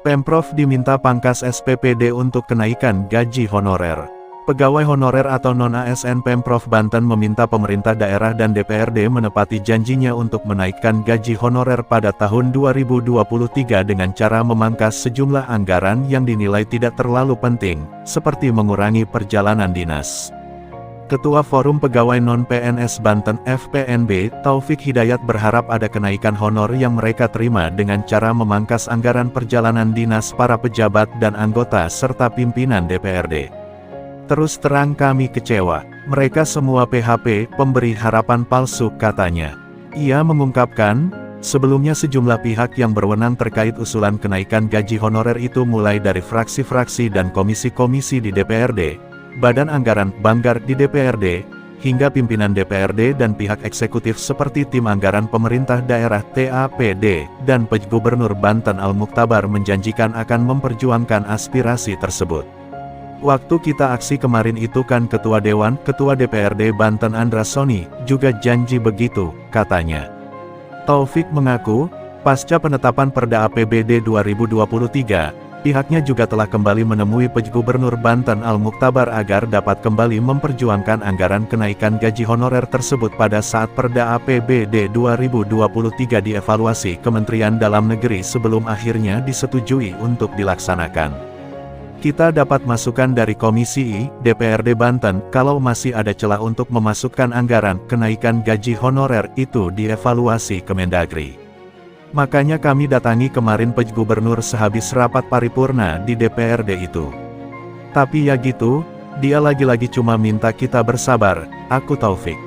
Pemprov diminta pangkas SPPD untuk kenaikan gaji honorer. Pegawai honorer atau non-ASN Pemprov Banten meminta pemerintah daerah dan DPRD menepati janjinya untuk menaikkan gaji honorer pada tahun 2023 dengan cara memangkas sejumlah anggaran yang dinilai tidak terlalu penting, seperti mengurangi perjalanan dinas. Ketua Forum Pegawai Non-PNS Banten (FPNB), Taufik Hidayat berharap ada kenaikan honor yang mereka terima dengan cara memangkas anggaran perjalanan dinas para pejabat dan anggota serta pimpinan DPRD. Terus terang kami kecewa, mereka semua PHP, pemberi harapan palsu, katanya. Ia mengungkapkan, sebelumnya sejumlah pihak yang berwenang terkait usulan kenaikan gaji honorer itu mulai dari fraksi-fraksi dan komisi-komisi di DPRD, Badan Anggaran Banggar di DPRD, hingga pimpinan DPRD dan pihak eksekutif seperti Tim Anggaran Pemerintah Daerah TAPD, dan PJ Gubernur Banten Al-Mukhtabar menjanjikan akan memperjuangkan aspirasi tersebut. Waktu kita aksi kemarin itu kan Ketua DPRD Banten Andra Soni juga janji begitu, katanya. Taufik mengaku, pasca penetapan Perda APBD 2023, pihaknya juga telah kembali menemui PJ Gubernur Banten Al-Mukhtabar agar dapat kembali memperjuangkan anggaran kenaikan gaji honorer tersebut pada saat Perda APBD 2023 dievaluasi Kementerian Dalam Negeri sebelum akhirnya disetujui untuk dilaksanakan. Kita dapat masukan dari Komisi I, DPRD Banten, kalau masih ada celah untuk memasukkan anggaran kenaikan gaji honorer itu dievaluasi Kemendagri. Makanya kami datangi kemarin PJ Gubernur sehabis rapat paripurna di DPRD itu. Tapi ya gitu, dia lagi-lagi cuma minta kita bersabar, aku Taufik.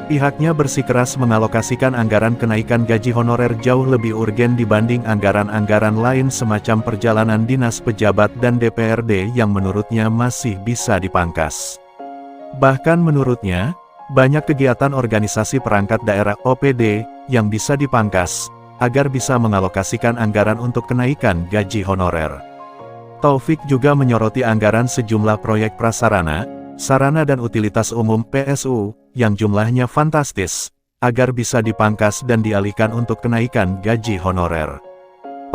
Pihaknya bersikeras mengalokasikan anggaran kenaikan gaji honorer jauh lebih urgen dibanding anggaran-anggaran lain semacam perjalanan dinas pejabat dan DPRD yang menurutnya masih bisa dipangkas. Bahkan menurutnya, banyak kegiatan organisasi perangkat daerah OPD yang bisa dipangkas, agar bisa mengalokasikan anggaran untuk kenaikan gaji honorer. Taufik juga menyoroti anggaran sejumlah proyek prasarana, sarana dan utilitas umum PSU, yang jumlahnya fantastis, agar bisa dipangkas dan dialihkan untuk kenaikan gaji honorer.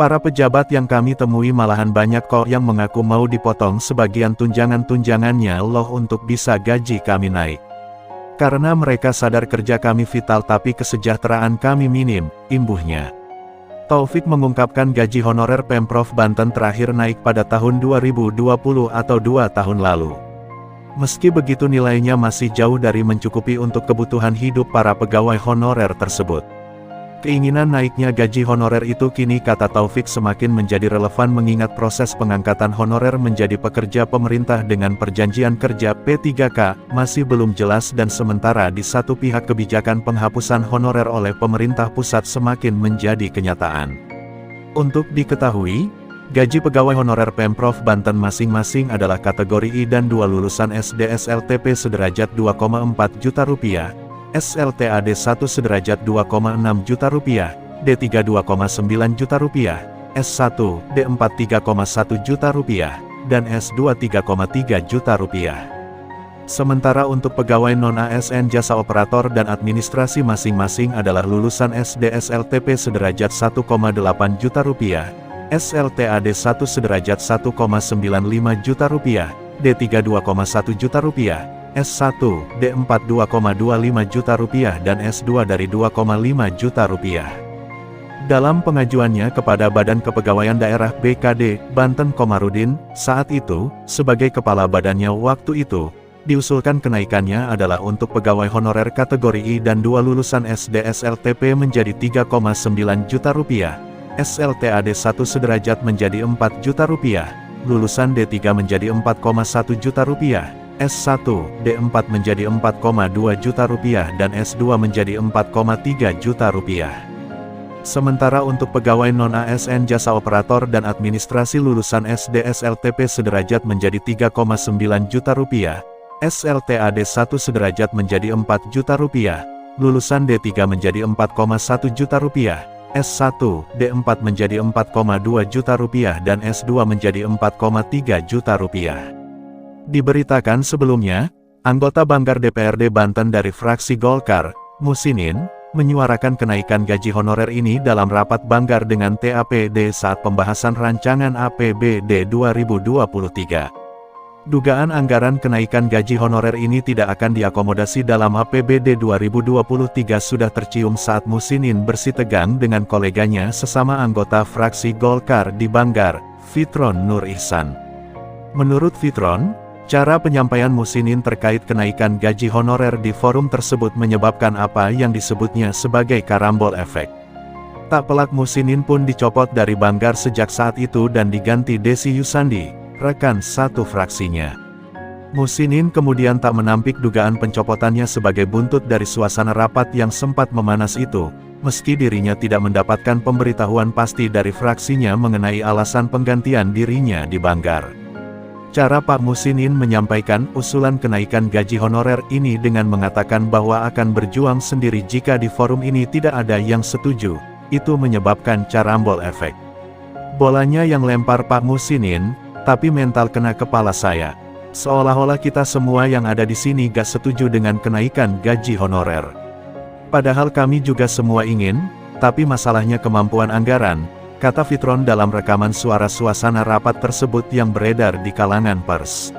Para pejabat yang kami temui malahan banyak kok yang mengaku mau dipotong sebagian tunjangan-tunjangannya loh untuk bisa gaji kami naik. Karena mereka sadar kerja kami vital tapi kesejahteraan kami minim, imbuhnya. Taufik mengungkapkan gaji honorer Pemprov Banten terakhir naik pada tahun 2020 atau 2 tahun lalu. Meski begitu nilainya masih jauh dari mencukupi untuk kebutuhan hidup para pegawai honorer tersebut. Keinginan naiknya gaji honorer itu kini, kata Taufik, semakin menjadi relevan mengingat proses pengangkatan honorer menjadi pekerja pemerintah dengan perjanjian kerja P3K masih belum jelas dan sementara di satu pihak kebijakan penghapusan honorer oleh pemerintah pusat semakin menjadi kenyataan. Untuk diketahui, gaji pegawai honorer Pemprov Banten masing-masing adalah kategori I dan 2 lulusan SD SLTP sederajat Rp2,4 juta, SLTAD 1 sederajat Rp2,6 juta, D3 Rp2,9 juta, S1, D4 Rp3,1 juta, dan S2 Rp3,3 juta. Sementara untuk pegawai non-ASN jasa operator dan administrasi masing-masing adalah lulusan SD SLTP sederajat Rp1,8 juta, SLTAD 1 sederajat Rp1,95 juta, D3 Rp2,1 juta, S1, D4 Rp2,25 juta, dan S2 dari Rp2,5 juta. Dalam pengajuannya kepada Badan Kepegawaian Daerah BKD, Banten, Komarudin, saat itu, sebagai kepala badannya waktu itu, diusulkan kenaikannya adalah untuk pegawai honorer kategori I dan 2 lulusan SD SLTP menjadi Rp3,9 juta, SLTAD 1 sederajat menjadi Rp4 juta, lulusan D3 menjadi Rp4,1 juta, S1, D4 menjadi Rp4,2 juta, dan S2 menjadi Rp4,3 juta. Sementara untuk pegawai non-ASN jasa operator dan administrasi lulusan SD SLTP sederajat menjadi Rp3,9 juta, SLTAD 1 sederajat menjadi Rp4 juta, lulusan D3 menjadi Rp4,1 juta, S1, D4 menjadi Rp4,2 juta, dan S2 menjadi Rp4,3 juta. Diberitakan sebelumnya, anggota Banggar DPRD Banten dari fraksi Golkar, Musinin, menyuarakan kenaikan gaji honorer ini dalam rapat Banggar dengan TAPD saat pembahasan rancangan APBD 2023. Dugaan anggaran kenaikan gaji honorer ini tidak akan diakomodasi dalam APBD 2023 sudah tercium saat Musinin bersitegang dengan koleganya sesama anggota fraksi Golkar di Banggar, Fitron Nur Ihsan. Menurut Fitron, cara penyampaian Musinin terkait kenaikan gaji honorer di forum tersebut menyebabkan apa yang disebutnya sebagai karambol efek. Tak pelak Musinin pun dicopot dari Banggar sejak saat itu dan diganti Desi Yusandi, rekan satu fraksinya. Musinin kemudian tak menampik dugaan pencopotannya sebagai buntut dari suasana rapat yang sempat memanas itu, meski dirinya tidak mendapatkan pemberitahuan pasti dari fraksinya mengenai alasan penggantian dirinya di Banggar. Cara Pak Musinin menyampaikan usulan kenaikan gaji honorer ini dengan mengatakan bahwa akan berjuang sendiri jika di forum ini tidak ada yang setuju, itu menyebabkan carambol efek. Bolanya yang lempar Pak Musinin, tapi mental kena kepala saya. Seolah-olah kita semua yang ada di sini gak setuju dengan kenaikan gaji honorer. Padahal kami juga semua ingin, tapi masalahnya kemampuan anggaran, kata Fitron dalam rekaman suara suasana rapat tersebut yang beredar di kalangan pers.